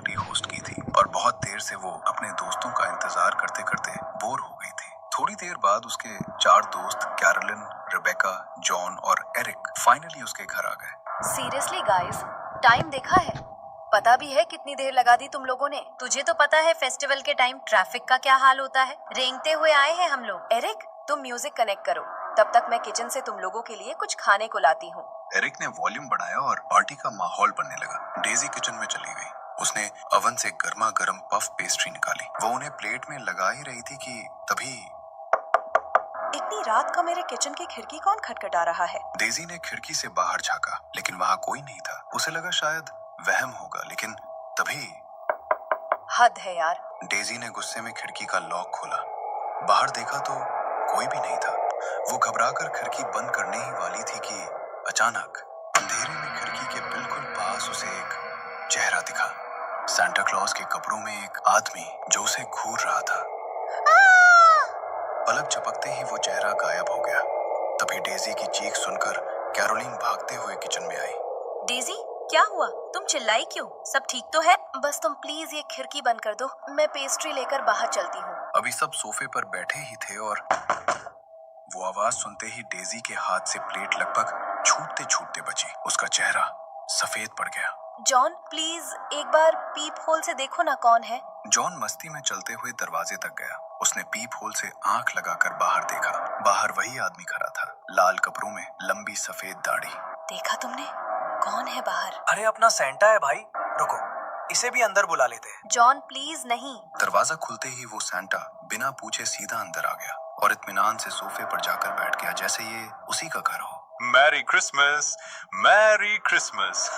Party host की थी और बहुत देर से वो अपने दोस्तों का इंतजार करते करते बोर हो गई थी। थोड़ी देर बाद उसके 4 दोस्त कैरोलिन, रेबेका, जॉन और एरिक फाइनली उसके घर आ गए। सीरियसली गाइस, टाइम देखा है? पता भी है कितनी देर लगा दी तुम लोगों ने? तुझे तो पता है फेस्टिवल के टाइम ट्रैफिक का क्या हाल होता है। रेंगते हुए आए हैं हम लोग। एरिक, तुम म्यूजिक कनेक्ट करो, तब तक मैं किचन से तुम लोगों के लिए कुछ खाने को लाती हूँ। एरिक ने वॉल्यूम बढ़ाया और पार्टी का माहौल बनने लगा। डेजी किचन में चली गई। उसने ओवन से गर्मा गर्म पफ पेस्ट्री निकाली। वो उन्हें प्लेट में लगा ही रही थी कि तभी इतनी रात को मेरे किचन की खिड़की कौन खटखटा रहा है? डेजी ने खिड़की से बाहर झांका, लेकिन वहाँ कोई नहीं था। उसे लगा शायद वहम होगा, लेकिन तभी हद है यार। डेजी ने गुस्से में खिड़की का लॉक खोला। बाहर देखा तो कोई भी नहीं था। वो घबराकर खिड़की बंद करने ही वाली थी कि अचानक अंधेरे में खिड़की के बिल्कुल पास उसे एक चेहरा दिखा। सांता क्लॉज के कपड़ों में एक आदमी जो उसे घूर रहा था। पलक झपकते ही वो चेहरा गायब हो गया। तभी डेजी की चीख सुनकर कैरोलिन भागते हुए किचन में आई। डेजी, क्या हुआ? तुम चिल्लाई क्यों? सब ठीक तो है? बस तुम प्लीज ये खिड़की बंद कर दो, मैं पेस्ट्री लेकर बाहर चलती हूँ। अभी सब सोफे पर बैठे ही थे और वो आवाज सुनते ही डेजी के हाथ से प्लेट लगभग छूटते छूटते बची। उसका चेहरा सफेद पड़ गया। जॉन, प्लीज एक बार पीप होल से देखो ना कौन है। जॉन मस्ती में चलते हुए दरवाजे तक गया। उसने पीप होल से आंख लगाकर बाहर देखा। बाहर वही आदमी खड़ा था, लाल कपड़ों में, लंबी सफेद दाढ़ी। देखा तुमने? कौन है बाहर? अरे अपना सेंटा है भाई, रुको इसे भी अंदर बुला लेते हैं। जॉन प्लीज नहीं। दरवाजा खुलते ही वो सैंटा बिना पूछे सीधा अंदर आ गया और इत्मीनान से सोफे पर जाकर बैठ गया, जैसे ये उसी का घर हो। Merry Christmas, merry Christmas.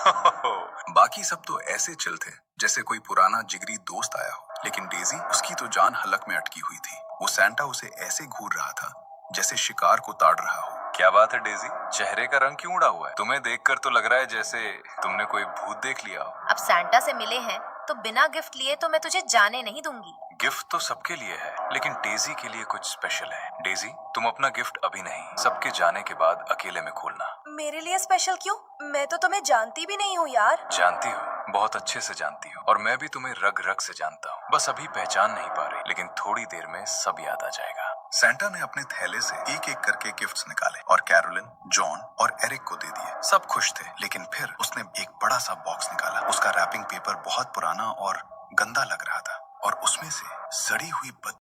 बाकी सब तो ऐसे चिल थे जैसे कोई पुराना जिगरी दोस्त आया हो, लेकिन डेजी, उसकी तो जान हलक में अटकी हुई थी। वो सैंटा उसे ऐसे घूर रहा था जैसे शिकार को ताड़ रहा हो। क्या बात है डेजी, चेहरे का रंग क्यों उड़ा हुआ है? तुम्हें देखकर तो लग रहा है जैसे तुमने कोई भूत देख लिया हो। अब सैंटा से मिले हैं तो बिना गिफ्ट लिए तो मैं तुझे जाने नहीं दूंगी। गिफ्ट तो सबके लिए है, लेकिन डेजी के लिए कुछ स्पेशल है। डेजी, तुम अपना गिफ्ट अभी नहीं, सबके जाने के बाद अकेले में खोलना। मेरे लिए स्पेशल क्यों? मैं तो तुम्हें जानती भी नहीं हूँ यार। जानती हो, बहुत अच्छे से जानती हो, और मैं भी तुम्हें रग रग से जानता हूँ। बस अभी पहचान नहीं पा रही, लेकिन थोड़ी देर में सब याद आ जाएगा। सैंटा ने अपने थैले से एक एक करके गिफ्ट्स निकाले और कैरोलिन, जॉन और एरिक को दे दिए। सब खुश थे, लेकिन फिर उसने एक बड़ा सा बॉक्स निकाला। उसका रैपिंग पेपर बहुत पुराना और गंदा लग रहा था और उसमें से सड़ी हुई